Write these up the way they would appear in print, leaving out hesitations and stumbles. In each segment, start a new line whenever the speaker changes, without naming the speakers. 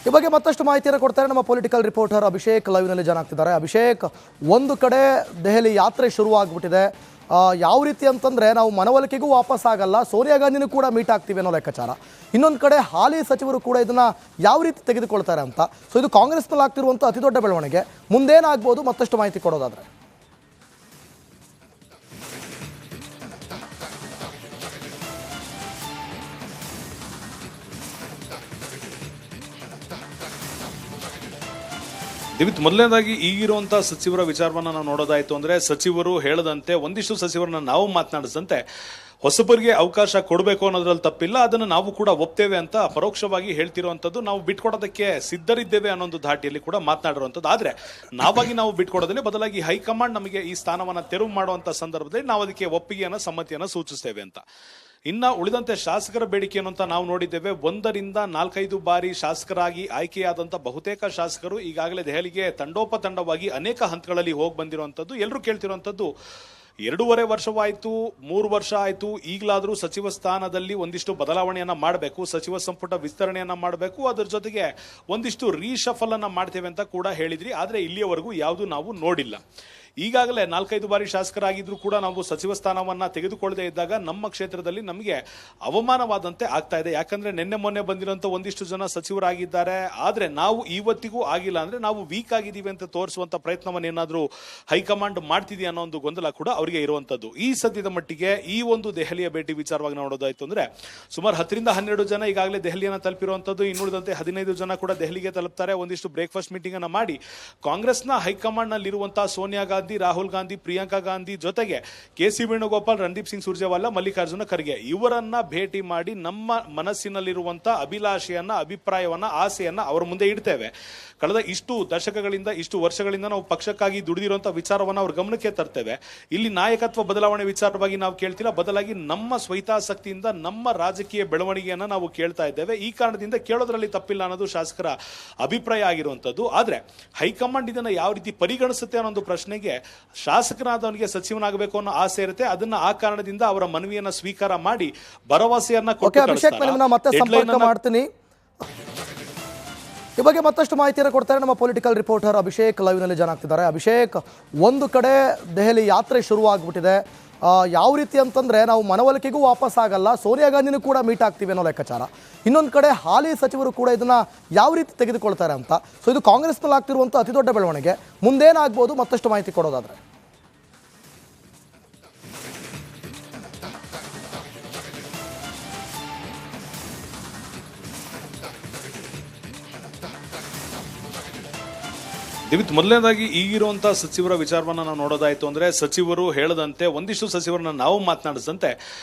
ಈ ಬಗ್ಗೆ ಮತ್ತಷ್ಟು ಮಾಹಿತಿಯನ್ನು ಕೊಡ್ತಾರೆ ನಮ್ಮ ಪೊಲಿಟಿಕಲ್ ರಿಪೋರ್ಟರ್ ಅಭಿಷೇಕ್ ಲೈವ್ನಲ್ಲಿ ಜಾಯ್ನ್ ಆಗ್ತಿದ್ದಾರೆ. ಅಭಿಷೇಕ್, ಒಂದು ಕಡೆ ದೆಹಲಿ ಯಾತ್ರೆ ಶುರುವಾಗ್ಬಿಟ್ಟಿದೆ. ಯಾವ ರೀತಿ ಅಂತಂದರೆ ನಾವು ಮನವೊಲಿಕೆಗೂ ವಾಪಸ್ ಆಗಲ್ಲ, ಸೋನಿಯಾ ಗಾಂಧಿನೂ ಕೂಡ ಮೀಟ್ ಆಗ್ತೀವಿ ಅನ್ನೋ ಲೆಕ್ಕಾಚಾರ. ಇನ್ನೊಂದು ಕಡೆ ಹಾಲಿ ಸಚಿವರು ಕೂಡ ಇದನ್ನು ಯಾವ ರೀತಿ ತೆಗೆದುಕೊಳ್ತಾರೆ ಅಂತ. ಸೊ ಇದು ಕಾಂಗ್ರೆಸ್ನಲ್ಲಿ ಆಗ್ತಿರುವಂಥ ಅತಿ ದೊಡ್ಡ ಬೆಳವಣಿಗೆ. ಮುಂದೇನಾಗ್ಬೋದು ಮತ್ತಷ್ಟು ಮಾಹಿತಿ ಕೊಡೋದಾದರೆ?
ದಿವಿತ್, ಮೊದಲನೇದಾಗಿ ಈಗಿರುವಂಥ ಸಚಿವರ ವಿಚಾರವನ್ನು ನಾವು ನೋಡೋದಾಯಿತು ಅಂದರೆ, ಸಚಿವರು ಹೇಳದಂತೆ ಒಂದಿಷ್ಟು ಸಚಿವರನ್ನ ನಾವು ಮಾತನಾಡಿಸಂತೆ ಹೊಸಬರಿಗೆ ಅವಕಾಶ ಕೊಡಬೇಕು ಅನ್ನೋದ್ರಲ್ಲಿ ತಪ್ಪಿಲ್ಲ, ಅದನ್ನು ನಾವು ಕೂಡ ಒಪ್ತೇವೆ ಅಂತ ಪರೋಕ್ಷವಾಗಿ ಹೇಳ್ತಿರುವಂಥದ್ದು. ನಾವು ಬಿಟ್ಕೊಡೋದಕ್ಕೆ ಸಿದ್ಧರಿದ್ದೇವೆ ಅನ್ನೊಂದು ಧಾಟಿಯಲ್ಲಿ ಕೂಡ ಮಾತನಾಡಿರುವಂಥದ್ದು. ಆದರೆ ನಾವು ಬಿಟ್ಕೊಡೋದಿಲ್ಲ, ಬದಲಾಗಿ ಹೈಕಮಾಂಡ್ ನಮಗೆ ಈ ಸ್ಥಾನವನ್ನು ತೆರವು ಮಾಡುವಂಥ ಸಂದರ್ಭದಲ್ಲಿ ನಾವು ಅದಕ್ಕೆ ಒಪ್ಪಿಗೆಯನ್ನು ಸಮ್ಮತಿಯನ್ನು ಸೂಚಿಸ್ತೇವೆ ಅಂತ. ಇನ್ನು ಉಳಿದಂತೆ ಶಾಸಕರ ಬೇಡಿಕೆಯನ್ನು ಅಂತ ನಾವು ನೋಡಿದ್ದೇವೆ. 1 ರಿಂದ 4-5 ಬಾರಿ ಶಾಸಕರಾಗಿ ಆಯ್ಕೆಯಾದಂಥ ಬಹುತೇಕ ಶಾಸಕರು ಈಗಾಗಲೇ ದೆಹಲಿಗೆ ತಂಡೋಪತಂಡವಾಗಿ ಅನೇಕ ಹಂತಗಳಲ್ಲಿ ಹೋಗಿ ಬಂದಿರುವಂಥದ್ದು. ಎಲ್ಲರೂ ಕೇಳ್ತಿರುವಂಥದ್ದು, 2.5 ವರ್ಷವಾಯಿತು, 3 ವರ್ಷ ಆಯಿತು, ಈಗಲಾದರೂ ಸಚಿವ ಸ್ಥಾನದಲ್ಲಿ ಒಂದಿಷ್ಟು ಬದಲಾವಣೆಯನ್ನ ಮಾಡಬೇಕು, ಸಚಿವ ಸಂಪುಟ ವಿಸ್ತರಣೆಯನ್ನ ಮಾಡಬೇಕು, ಅದರ ಜೊತೆಗೆ ಒಂದಿಷ್ಟು ರೀಶಫಲ್ ಅನ್ನ ಮಾಡ್ತೇವೆ ಅಂತ ಕೂಡ ಹೇಳಿದ್ರಿ. ಆದರೆ ಇಲ್ಲಿಯವರೆಗೂ ಯಾವುದು ನಾವು ನೋಡಿಲ್ಲ. ಈಗಾಗಲೇ 4-5 ಬಾರಿ ಶಾಸಕರಾಗಿದ್ರು ಕೂಡ ನಾವು ಸಚಿವ ಸ್ಥಾನವನ್ನ ತೆಗೆದುಕೊಳ್ಳದೆ ಇದ್ದಾಗ ನಮ್ಮ ಕ್ಷೇತ್ರದಲ್ಲಿ ನಮಗೆ ಅವಮಾನವಾದಂತೆ ಆಗ್ತಾ ಇದೆ. ಯಾಕಂದ್ರೆ ನಿನ್ನೆ ಮೊನ್ನೆ ಬಂದಿರುವಂತ ಒಂದಿಷ್ಟು ಜನ ಸಚಿವರಾಗಿದ್ದಾರೆ, ಆದ್ರೆ ನಾವು ಇವತ್ತಿಗೂ ಆಗಿಲ್ಲ ಅಂದ್ರೆ ನಾವು ವೀಕ್ ಆಗಿದ್ದೀವಿ ಅಂತ ತೋರಿಸುವಂತ ಪ್ರಯತ್ನವನ್ನು ಏನಾದ್ರೂ ಹೈಕಮಾಂಡ್ ಮಾಡ್ತಿದೆಯಾ ಅನ್ನೋ ಒಂದು ಗೊಂದಲ ಕೂಡ ಅವರಿಗೆ ಇರುವಂತದ್ದು. ಈ ಸದ್ಯದ ಮಟ್ಟಿಗೆ ಈ ಒಂದು ದೆಹಲಿಯ ಭೇಟಿ ವಿಚಾರವಾಗಿ ನೋಡೋದಾಯ್ತು ಅಂದ್ರೆ, ಸುಮಾರು 10 ರಿಂದ 12 ಜನ ಈಗಾಗಲೇ ದೆಹಲಿಯನ್ನ ತಲುಪಿರುವಂತದ್ದು. ಇನ್ನುಳಿದಂತೆ 15 ಜನ ಕೂಡ ದೆಹಲಿಗೆ ತಲುಪ್ತಾರೆ. ಒಂದಿಷ್ಟು ಬ್ರೇಕ್ಫಾಸ್ಟ್ ಮೀಟಿಂಗ್ ಅನ್ನ ಮಾಡಿ ಕಾಂಗ್ರೆಸ್ನ ಹೈಕಮಾಂಡ್ ನಲ್ಲಿ ಇರುವಂತಹ ಸೋನಿಯಾ ಗಾಂಧಿ, ರಾಹುಲ್ ಗಾಂಧಿ, ಪ್ರಿಯಾಂಕಾ ಗಾಂಧಿ ಜೊತೆಗೆ ಕೆ.ಸಿ. ವೇಣುಗೋಪಾಲ್, ರಣದೀಪ್ ಸಿಂಗ್ ಸುರ್ಜೇವಾಲಾ, ಮಲ್ಲಿಕಾರ್ಜುನ ಖರ್ಗೆ ಇವರನ್ನ ಭೇಟಿ ಮಾಡಿ ನಮ್ಮ ಮನಸ್ಸಿನಲ್ಲಿರುವಂತಹ ಅಭಿಲಾಷೆಯನ್ನ, ಅಭಿಪ್ರಾಯವನ್ನ, ಆಸೆಯನ್ನ ಅವರ ಮುಂದೆ ಇಡ್ತೇವೆ. ಕಳೆದ ಇಷ್ಟು ದಶಕಗಳಿಂದ, ಇಷ್ಟು ವರ್ಷಗಳಿಂದ ನಾವು ಪಕ್ಷಕ್ಕಾಗಿ ದುಡಿದಿರುವಂತಹ ವಿಚಾರವನ್ನ ಅವ್ರ ಗಮನಕ್ಕೆ ತರ್ತೇವೆ. ಇಲ್ಲಿ ನಾಯಕತ್ವ ಬದಲಾವಣೆ ವಿಚಾರವಾಗಿ ನಾವು ಕೇಳ್ತಿಲ್ಲ, ಬದಲಾಗಿ ನಮ್ಮ ಸ್ವಹಿತಾಸಕ್ತಿಯಿಂದ ನಮ್ಮ ರಾಜಕೀಯ ಬೆಳವಣಿಗೆಯನ್ನ ನಾವು ಕೇಳ್ತಾ ಇದ್ದೇವೆ. ಈ ಕಾರಣದಿಂದ ಕೇಳೋದ್ರಲ್ಲಿ ತಪ್ಪಿಲ್ಲ ಅನ್ನೋದು ಶಾಸಕರ ಅಭಿಪ್ರಾಯ ಆಗಿರುವಂತದ್ದು. ಆದ್ರೆ ಹೈಕಮಾಂಡ್ ಇದನ್ನ ಯಾವ ರೀತಿ ಪರಿಗಣಿಸುತ್ತೆ ಅನ್ನೋ ಒಂದು ಪ್ರಶ್ನೆಗೆ, ಶಾಸಕನಾದವನಿಗೆ ಸಚಿವನಾಗಬೇಕು ಅನ್ನೋ ಆಸೆ ಇರುತ್ತೆ. ಅದನ್ನ ಆ ಕಾರಣದಿಂದ ಅವರ ಮನವಿಯನ್ನ ಸ್ವೀಕಾರ ಮಾಡಿ ಭರವಸೆಯನ್ನ ಕೊಟ್ಟು
ಮತ್ತೆ ಸಂಪರ್ಕ ಮಾಡ್ತೀನಿ. ಈ ಬಗ್ಗೆ ಮತ್ತಷ್ಟು ಮಾಹಿತಿಯನ್ನು ಕೊಡ್ತಾರೆ ನಮ್ಮ ಪೊಲಿಟಿಕಲ್ ರಿಪೋರ್ಟರ್ ಅಭಿಷೇಕ್ ಲೈವ್ನಲ್ಲಿ ಜಾಯ್ನ್ ಆಗ್ತಿದ್ದಾರೆ. ಅಭಿಷೇಕ್, ಒಂದು ಕಡೆ ದೆಹಲಿ ಯಾತ್ರೆ ಶುರುವಾಗ್ಬಿಟ್ಟಿದೆ. ಯಾವ ರೀತಿ ಅಂತಂದರೆ ನಾವು ಮನವೊಲಿಕೆಗೂ ವಾಪಸ್ ಆಗಲ್ಲ, ಸೋನಿಯಾ ಗಾಂಧಿನೂ ಕೂಡ ಮೀಟ್ ಆಗ್ತೀವಿ ಅನ್ನೋ ಲೆಕ್ಕಾಚಾರ. ಇನ್ನೊಂದು ಕಡೆ ಹಾಲಿ ಸಚಿವರು ಕೂಡ ಇದನ್ನು ಯಾವ ರೀತಿ ತೆಗೆದುಕೊಳ್ತಾರೆ ಅಂತ. ಸೊ ಇದು ಕಾಂಗ್ರೆಸ್ನಲ್ಲಿ ಆಗ್ತಿರುವಂಥ ಅತಿ ದೊಡ್ಡ ಬೆಳವಣಿಗೆ. ಮುಂದೇನಾಗ್ಬೋದು ಮತ್ತಷ್ಟು ಮಾಹಿತಿ ಕೊಡೋದಾದರೆ?
ದಿವಿತ್, ಮೊದಲನೇದಾಗಿ ಈಗಿರುವಂತಹ ಸಚಿವರ ವಿಚಾರವನ್ನ ನಾವು ನೋಡೋದಾಯ್ತು ಅಂದ್ರೆ, ಸಚಿವರು ಹೇಳದಂತೆ ಒಂದಿಷ್ಟು ಸಚಿವರನ್ನ ನಾವು ಮಾತನಾಡಿಸಂತೆ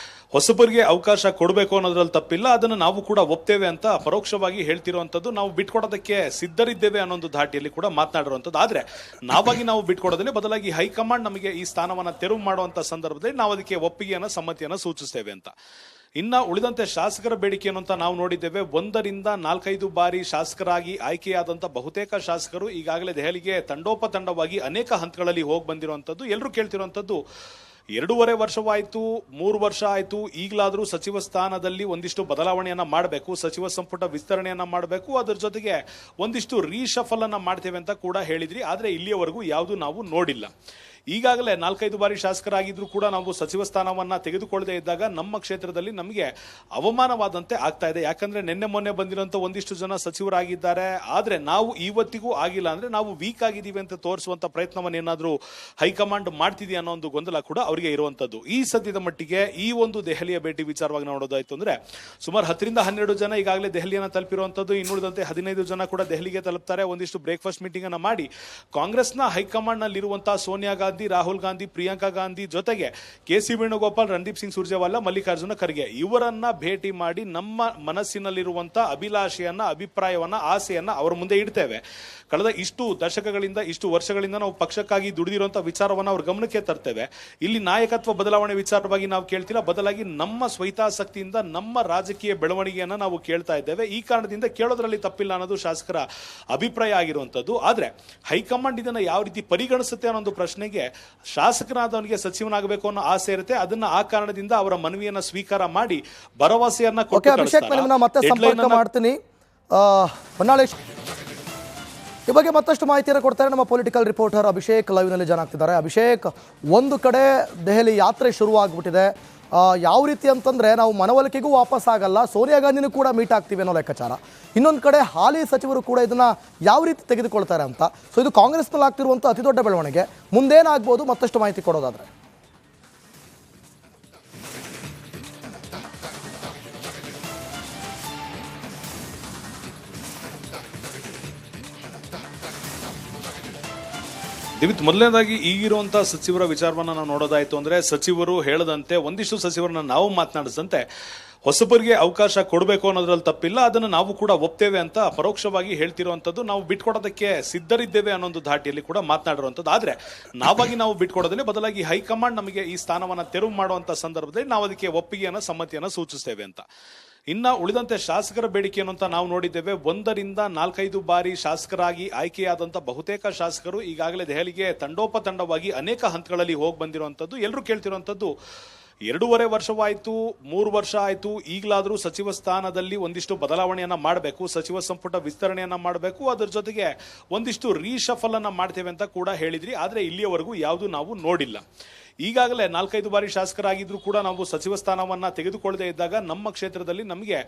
ಹೊಸಬರಿಗೆ ಅವಕಾಶ ಕೊಡಬೇಕು ಅನ್ನೋದ್ರಲ್ಲಿ ತಪ್ಪಿಲ್ಲ, ಅದನ್ನು ನಾವು ಕೂಡ ಒಪ್ತೇವೆ ಅಂತ ಪರೋಕ್ಷವಾಗಿ ಹೇಳ್ತಿರುವಂತದ್ದು. ನಾವು ಬಿಟ್ಕೊಡೋದಕ್ಕೆ ಸಿದ್ಧರಿದ್ದೇವೆ ಅನ್ನೊಂದು ಧಾಟಿಯಲ್ಲಿ ಕೂಡ ಮಾತನಾಡಿರುವಂತದ್ದು. ಆದ್ರೆ ನಾವು ಬಿಟ್ಕೊಡೋದಿಲ್ಲ, ಬದಲಾಗಿ ಹೈಕಮಾಂಡ್ ನಮಗೆ ಈ ಸ್ಥಾನವನ್ನ ತೆರವು ಮಾಡುವಂತ ಸಂದರ್ಭದಲ್ಲಿ ನಾವು ಅದಕ್ಕೆ ಒಪ್ಪಿಗೆಯನ್ನ ಸಮ್ಮತಿಯನ್ನ ಸೂಚಿಸ್ತೇವೆ ಅಂತ. ಇನ್ನು ಉಳಿದಂತೆ ಶಾಸಕರ ಬೇಡಿಕೆಯನ್ನು ಅಂತ ನಾವು ನೋಡಿದ್ದೇವೆ. 1 ರಿಂದ 4-5 ಬಾರಿ ಶಾಸಕರಾಗಿ ಆಯ್ಕೆಯಾದಂಥ ಬಹುತೇಕ ಶಾಸಕರು ಈಗಾಗಲೇ ದೆಹಲಿಗೆ ತಂಡೋಪತಂಡವಾಗಿ ಅನೇಕ ಹಂತಗಳಲ್ಲಿ ಹೋಗಿ ಬಂದಿರುವಂಥದ್ದು. ಎಲ್ಲರೂ ಕೇಳ್ತಿರುವಂಥದ್ದು, 2.5 ವರ್ಷವಾಯಿತು, 3 ವರ್ಷ ಆಯಿತು, ಈಗಲಾದರೂ ಸಚಿವ ಸ್ಥಾನದಲ್ಲಿ ಒಂದಿಷ್ಟು ಬದಲಾವಣೆಯನ್ನ ಮಾಡಬೇಕು, ಸಚಿವ ಸಂಪುಟ ವಿಸ್ತರಣೆಯನ್ನ ಮಾಡಬೇಕು, ಅದರ ಜೊತೆಗೆ ಒಂದಿಷ್ಟು ರೀಶಫಲ್ ಅನ್ನ ಮಾಡ್ತೇವೆ ಅಂತ ಕೂಡ ಹೇಳಿದ್ರಿ. ಆದರೆ ಇಲ್ಲಿಯವರೆಗೂ ಯಾವುದು ನಾವು ನೋಡಿಲ್ಲ. ಈಗಾಗಲೇ 4-5 ಬಾರಿ ಶಾಸಕರಾಗಿದ್ರು ಕೂಡ ನಾವು ಸಚಿವ ಸ್ಥಾನವನ್ನ ತೆಗೆದುಕೊಳ್ಳದೆ ಇದ್ದಾಗ ನಮ್ಮ ಕ್ಷೇತ್ರದಲ್ಲಿ ನಮಗೆ ಅವಮಾನವಾದಂತೆ ಆಗ್ತಾ ಇದೆ. ಯಾಕಂದ್ರೆ ನಿನ್ನೆ ಮೊನ್ನೆ ಬಂದಿರುವಂತ ಒಂದಿಷ್ಟು ಜನ ಸಚಿವರಾಗಿದ್ದಾರೆ, ಆದ್ರೆ ನಾವು ಇವತ್ತಿಗೂ ಆಗಿಲ್ಲ ಅಂದ್ರೆ ನಾವು ವೀಕ್ ಆಗಿದ್ದೀವಿ ಅಂತ ತೋರಿಸುವಂತ ಪ್ರಯತ್ನವನ್ನು ಏನಾದ್ರೂ ಹೈಕಮಾಂಡ್ ಮಾಡ್ತಿದೆಯಾ ಅನ್ನೋ ಒಂದು ಗೊಂದಲ ಕೂಡ ಅವರಿಗೆ ಇರುವಂತದ್ದು. ಈ ಸದ್ಯದ ಮಟ್ಟಿಗೆ ಈ ಒಂದು ದೆಹಲಿಯ ಭೇಟಿ ವಿಚಾರವಾಗಿ ನೋಡೋದಾಯ್ತು ಅಂದ್ರೆ, ಸುಮಾರು 10 ರಿಂದ 12 ಜನ ಈಗಾಗಲೇ ದೆಹಲಿಯನ್ನ ತಲುಪಿರುವಂತದ್ದು. ಇನ್ನುಳಿದಂತೆ 15 ಜನ ಕೂಡ ದೆಹಲಿಗೆ ತಲುಪ್ತಾರೆ. ಒಂದಿಷ್ಟು ಬ್ರೇಕ್ಫಾಸ್ಟ್ ಮೀಟಿಂಗ್ ಅನ್ನ ಮಾಡಿ ಕಾಂಗ್ರೆಸ್ನ ಹೈಕಮಾಂಡ್ ನಲ್ಲಿ ಇರುವಂತಹ ಸೋನಿಯಾ ಗಾಂಧಿ, ರಾಹುಲ್ ಗಾಂಧಿ, ಪ್ರಿಯಾಂಕಾ ಗಾಂಧಿ ಜೊತೆಗೆ ಕೆ.ಸಿ. ವೇಣುಗೋಪಾಲ್, ರಣದೀಪ್ ಸಿಂಗ್ ಸುರ್ಜೇವಾಲಾ, ಮಲ್ಲಿಕಾರ್ಜುನ ಖರ್ಗೆ ಇವರನ್ನ ಭೇಟಿ ಮಾಡಿ ನಮ್ಮ ಮನಸ್ಸಿನಲ್ಲಿರುವಂತಹ ಅಭಿಲಾಷೆಯನ್ನ, ಅಭಿಪ್ರಾಯವನ್ನ, ಆಸೆಯನ್ನ ಅವರ ಮುಂದೆ ಇಡ್ತೇವೆ. ಕಳೆದ ಇಷ್ಟು ದಶಕಗಳಿಂದ, ಇಷ್ಟು ವರ್ಷಗಳಿಂದ ನಾವು ಪಕ್ಷಕ್ಕಾಗಿ ದುಡಿದಿರುವಂತಹ ವಿಚಾರವನ್ನ ಅವ್ರ ಗಮನಕ್ಕೆ ತರ್ತೇವೆ. ಇಲ್ಲಿ ನಾಯಕತ್ವ ಬದಲಾವಣೆ ವಿಚಾರವಾಗಿ ನಾವು ಕೇಳ್ತಿಲ್ಲ, ಬದಲಾಗಿ ನಮ್ಮ ಸ್ವಹಿತಾಸಕ್ತಿಯಿಂದ ನಮ್ಮ ರಾಜಕೀಯ ಬೆಳವಣಿಗೆಯನ್ನ ನಾವು ಕೇಳ್ತಾ ಇದ್ದೇವೆ. ಈ ಕಾರಣದಿಂದ ಕೇಳೋದ್ರಲ್ಲಿ ತಪ್ಪಿಲ್ಲ ಅನ್ನೋದು ಶಾಸಕರ ಅಭಿಪ್ರಾಯ ಆಗಿರುವಂತದ್ದು. ಆದ್ರೆ ಹೈಕಮಾಂಡ್ ಇದನ್ನ ಯಾವ ರೀತಿ ಪರಿಗಣಿಸುತ್ತೆ ಅನ್ನೋ ಒಂದು ಪ್ರಶ್ನೆಗೆ, ಶಾಸಕನಾದವನಿಗೆ ಸಚಿವನಾಗಬೇಕು ಅನ್ನೋ ಆಸೆ ಇರುತ್ತೆ. ಅದನ್ನ ಆ ಕಾರಣದಿಂದ ಅವರ ಮನವಿಯನ್ನ ಸ್ವೀಕಾರ ಮಾಡಿ ಭರವಸೆಯನ್ನ ಕೊಟ್ಟು
ಮತ್ತೆ ಸಂಪರ್ಕ ಮಾಡ್ತೀನಿ. ಹೊನ್ನಾಳಿ ಈ ಬಗ್ಗೆ ಮತ್ತಷ್ಟು ಮಾಹಿತಿಯನ್ನು ಕೊಡ್ತಾರೆ ನಮ್ಮ ಪೊಲಿಟಿಕಲ್ ರಿಪೋರ್ಟರ್ ಅಭಿಷೇಕ್ ಲೈವ್ನಲ್ಲಿ ಜಾಯ್ನ್ ಆಗ್ತಿದ್ದಾರೆ. ಅಭಿಷೇಕ್, ಒಂದು ಕಡೆ ದೆಹಲಿ ಯಾತ್ರೆ ಶುರುವಾಗ್ಬಿಟ್ಟಿದೆ. ಯಾವ ರೀತಿ ಅಂತಂದರೆ ನಾವು ಮನವೊಲಿಕೆಗೂ ವಾಪಸ್ ಆಗಲ್ಲ, ಸೋನಿಯಾ ಗಾಂಧಿನೂ ಕೂಡ ಮೀಟ್ ಆಗ್ತೀವಿ ಅನ್ನೋ ಲೆಕ್ಕಾಚಾರ. ಇನ್ನೊಂದು ಕಡೆ ಹಾಲಿ ಸಚಿವರು ಕೂಡ ಇದನ್ನು ಯಾವ ರೀತಿ ತೆಗೆದುಕೊಳ್ತಾರೆ ಅಂತ. ಸೊ ಇದು ಕಾಂಗ್ರೆಸ್ನಲ್ಲಿ ಆಗ್ತಿರುವಂಥ ಅತಿ ದೊಡ್ಡ ಬೆಳವಣಿಗೆ. ಮುಂದೇನಾಗ್ಬೋದು ಮತ್ತಷ್ಟು ಮಾಹಿತಿ ಕೊಡೋದಾದರೆ?
ದಿವಿತ್, ಮೊದಲನೇದಾಗಿ ಈಗಿರುವಂತಹ ಸಚಿವರ ವಿಚಾರವನ್ನ ನಾವು ನೋಡೋದಾಯ್ತು ಅಂದ್ರೆ ಸಚಿವರು ಹೇಳದಂತೆ ಒಂದಿಷ್ಟು ಸಚಿವರನ್ನ ನಾವು ಮಾತನಾಡಿಸಂತೆ ಹೊಸಬರಿಗೆ ಅವಕಾಶ ಕೊಡಬೇಕು ಅನ್ನೋದ್ರಲ್ಲಿ ತಪ್ಪಿಲ್ಲ, ಅದನ್ನು ನಾವು ಕೂಡ ಒಪ್ತೇವೆ ಅಂತ ಪರೋಕ್ಷವಾಗಿ ಹೇಳ್ತಿರುವಂಥದ್ದು. ನಾವು ಬಿಟ್ಕೊಡೋದಕ್ಕೆ ಸಿದ್ಧರಿದ್ದೇವೆ ಅನ್ನೋ ಒಂದು ಧಾಟಿಯಲ್ಲಿ ಕೂಡ ಮಾತನಾಡಿರುವಂಥದ್ದು. ಆದರೆ ನಾವು ಬಿಟ್ಕೊಡೋದಿಲ್ಲ, ಬದಲಾಗಿ ಹೈಕಮಾಂಡ್ ನಮಗೆ ಈ ಸ್ಥಾನವನ್ನು ತೆರವು ಮಾಡುವಂಥ ಸಂದರ್ಭದಲ್ಲಿ ನಾವು ಅದಕ್ಕೆ ಒಪ್ಪಿಗೆಯನ್ನು ಸಮ್ಮತಿಯನ್ನು ಸೂಚಿಸ್ತೇವೆ ಅಂತ. ಇನ್ನು ಉಳಿದಂತೆ ಶಾಸಕರ ಬೇಡಿಕೆಯನ್ನು ಅಂತ ನಾವು ನೋಡಿದ್ದೇವೆ. 1 ರಿಂದ 4-5 ಬಾರಿ ಶಾಸಕರಾಗಿ ಆಯ್ಕೆಯಾದಂಥ ಬಹುತೇಕ ಶಾಸಕರು ಈಗಾಗಲೇ ದೆಹಲಿಗೆ ತಂಡೋಪತಂಡವಾಗಿ ಅನೇಕ ಹಂತಗಳಲ್ಲಿ ಹೋಗಿ ಬಂದಿರುವಂಥದ್ದು. ಎಲ್ಲರೂ ಕೇಳ್ತಿರುವಂಥದ್ದು 2.5 ವರ್ಷವಾಯಿತು, 3 ವರ್ಷ ಆಯಿತು, ಈಗಲಾದರೂ ಸಚಿವ ಸ್ಥಾನದಲ್ಲಿ ಒಂದಿಷ್ಟು ಬದಲಾವಣೆಯನ್ನ ಮಾಡಬೇಕು, ಸಚಿವ ಸಂಪುಟ ವಿಸ್ತರಣೆಯನ್ನ ಮಾಡಬೇಕು, ಅದರ ಜೊತೆಗೆ ಒಂದಿಷ್ಟು ರೀಶಫಲ್ ಅನ್ನ ಮಾಡ್ತೇವೆ ಅಂತ ಕೂಡ ಹೇಳಿದ್ರಿ. ಆದರೆ ಇಲ್ಲಿಯವರೆಗೂ ಯಾವುದು ನಾವು ನೋಡಿಲ್ಲ. ಈಗಾಗಲೇ 4-5 ಬಾರಿ ಶಾಸಕರಾಗಿದ್ರು ಕೂಡ ನಾವು ಸಚಿವ ಸ್ಥಾನವನ್ನ ತೆಗೆದುಕೊಳ್ಳದೆ ಇದ್ದಾಗ ನಮ್ಮ ಕ್ಷೇತ್ರದಲ್ಲಿ ನಮಗೆ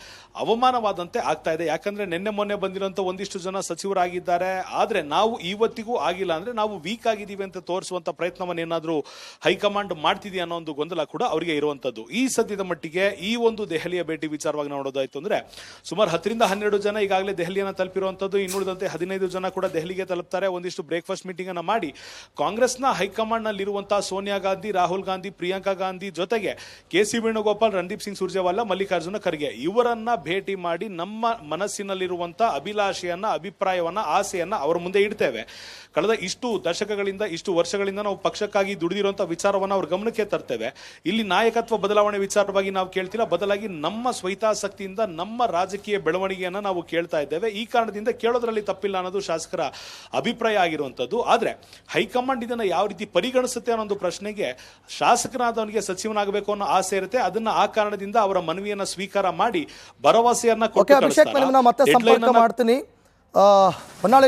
ಅವಮಾನವಾದಂತೆ ಆಗ್ತಾ ಇದೆ. ಯಾಕಂದ್ರೆ ನಿನ್ನೆ ಮೊನ್ನೆ ಬಂದಿರುವಂತ ಒಂದಿಷ್ಟು ಜನ ಸಚಿವರಾಗಿದ್ದಾರೆ, ಆದ್ರೆ ನಾವು ಇವತ್ತಿಗೂ ಆಗಿಲ್ಲ ಅಂದ್ರೆ ನಾವು ವೀಕ್ ಆಗಿದ್ದೀವಿ ಅಂತ ತೋರಿಸುವಂತ ಪ್ರಯತ್ನವನ್ನು ಏನಾದ್ರೂ ಹೈಕಮಾಂಡ್ ಮಾಡ್ತಿದೆಯಾ ಅನ್ನೋ ಒಂದು ಗೊಂದಲ ಕೂಡ ಅವರಿಗೆ ಇರುವಂತದ್ದು. ಈ ಸದ್ಯದ ಮಟ್ಟಿಗೆ ಈ ಒಂದು ದೆಹಲಿಯ ಭೇಟಿ ವಿಚಾರವಾಗಿ ನೋಡೋದಾಯ್ತು ಅಂದ್ರೆ ಸುಮಾರು 10 ರಿಂದ 12 ಜನ ಈಗಾಗಲೇ ದೆಹಲಿಯನ್ನ ತಲುಪಿರುವಂತದ್ದು. ಇನ್ನುಳಿದಂತೆ 15 ಜನ ಕೂಡ ದೆಹಲಿಗೆ ತಲುಪ್ತಾರೆ. ಒಂದಿಷ್ಟು ಬ್ರೇಕ್ಫಾಸ್ಟ್ ಮೀಟಿಂಗ್ ಅನ್ನ ಮಾಡಿ ಕಾಂಗ್ರೆಸ್ನ ಹೈಕಮಾಂಡ್ ನಲ್ಲಿರುವಂತಹ ಸೋನಿಯಾ ಗಾಂಧಿ, ರಾಹುಲ್ ಗಾಂಧಿ, ಪ್ರಿಯಾಂಕಾ ಗಾಂಧಿ ಜೊತೆಗೆ ಕೆ.ಸಿ. ವೇಣುಗೋಪಾಲ್, ರಣದೀಪ್ ಸಿಂಗ್ ಸುರ್ಜೇವಾಲಾ, ಮಲ್ಲಿಕಾರ್ಜುನ ಖರ್ಗೆ ಇವರನ್ನ ಭೇಟಿ ಮಾಡಿ ನಮ್ಮ ಮನಸ್ಸಿನಲ್ಲಿರುವಂತಹ ಅಭಿಲಾಷೆಯನ್ನ, ಅಭಿಪ್ರಾಯವನ್ನ, ಆಸೆಯನ್ನ ಅವರ ಮುಂದೆ ಇಡ್ತೇವೆ. ಕಳೆದ ಇಷ್ಟು ದಶಕಗಳಿಂದ, ಇಷ್ಟು ವರ್ಷಗಳಿಂದ ನಾವು ಪಕ್ಷಕ್ಕಾಗಿ ದುಡಿದಿರುವಂತಹ ವಿಚಾರವನ್ನ ಅವ್ರ ಗಮನಕ್ಕೆ ತರ್ತೇವೆ. ಇಲ್ಲಿ ನಾಯಕತ್ವ ಬದಲಾವಣೆ ವಿಚಾರವಾಗಿ ನಾವು ಕೇಳ್ತಿಲ್ಲ, ಬದಲಾಗಿ ನಮ್ಮ ಸ್ವಹಿತಾಸಕ್ತಿಯಿಂದ ನಮ್ಮ ರಾಜಕೀಯ ಬೆಳವಣಿಗೆಯನ್ನ ನಾವು ಕೇಳ್ತಾ ಇದ್ದೇವೆ. ಈ ಕಾರಣದಿಂದ ಕೇಳೋದ್ರಲ್ಲಿ ತಪ್ಪಿಲ್ಲ ಅನ್ನೋದು ಶಾಸಕರ ಅಭಿಪ್ರಾಯ ಆಗಿರುವಂತದ್ದು. ಆದ್ರೆ ಹೈಕಮಾಂಡ್ ಇದನ್ನ ಯಾವ ರೀತಿ ಪರಿಗಣಿಸುತ್ತೆ ಅನ್ನೋ ಪ್ರಶ್ನೆಗೆ ಶಾಸಕನಾದವನಿಗೆ ಸಚಿವನಾಗಬೇಕು ಅನ್ನೋ ಆಸೆ ಇರುತ್ತೆ. ಅದನ್ನ ಆ ಕಾರಣದಿಂದ ಅವರ ಮನವಿಯನ್ನ ಸ್ವೀಕಾರ ಮಾಡಿ ಭರವಸೆಯನ್ನ ಕೊಟ್ಟು
ಅಭಿಷೇಕ್, ಮತ್ತೆ ಸಂಪರ್ಕ ಮಾಡ್ತೀನಿ. ಹೊನ್ನಾಳಿ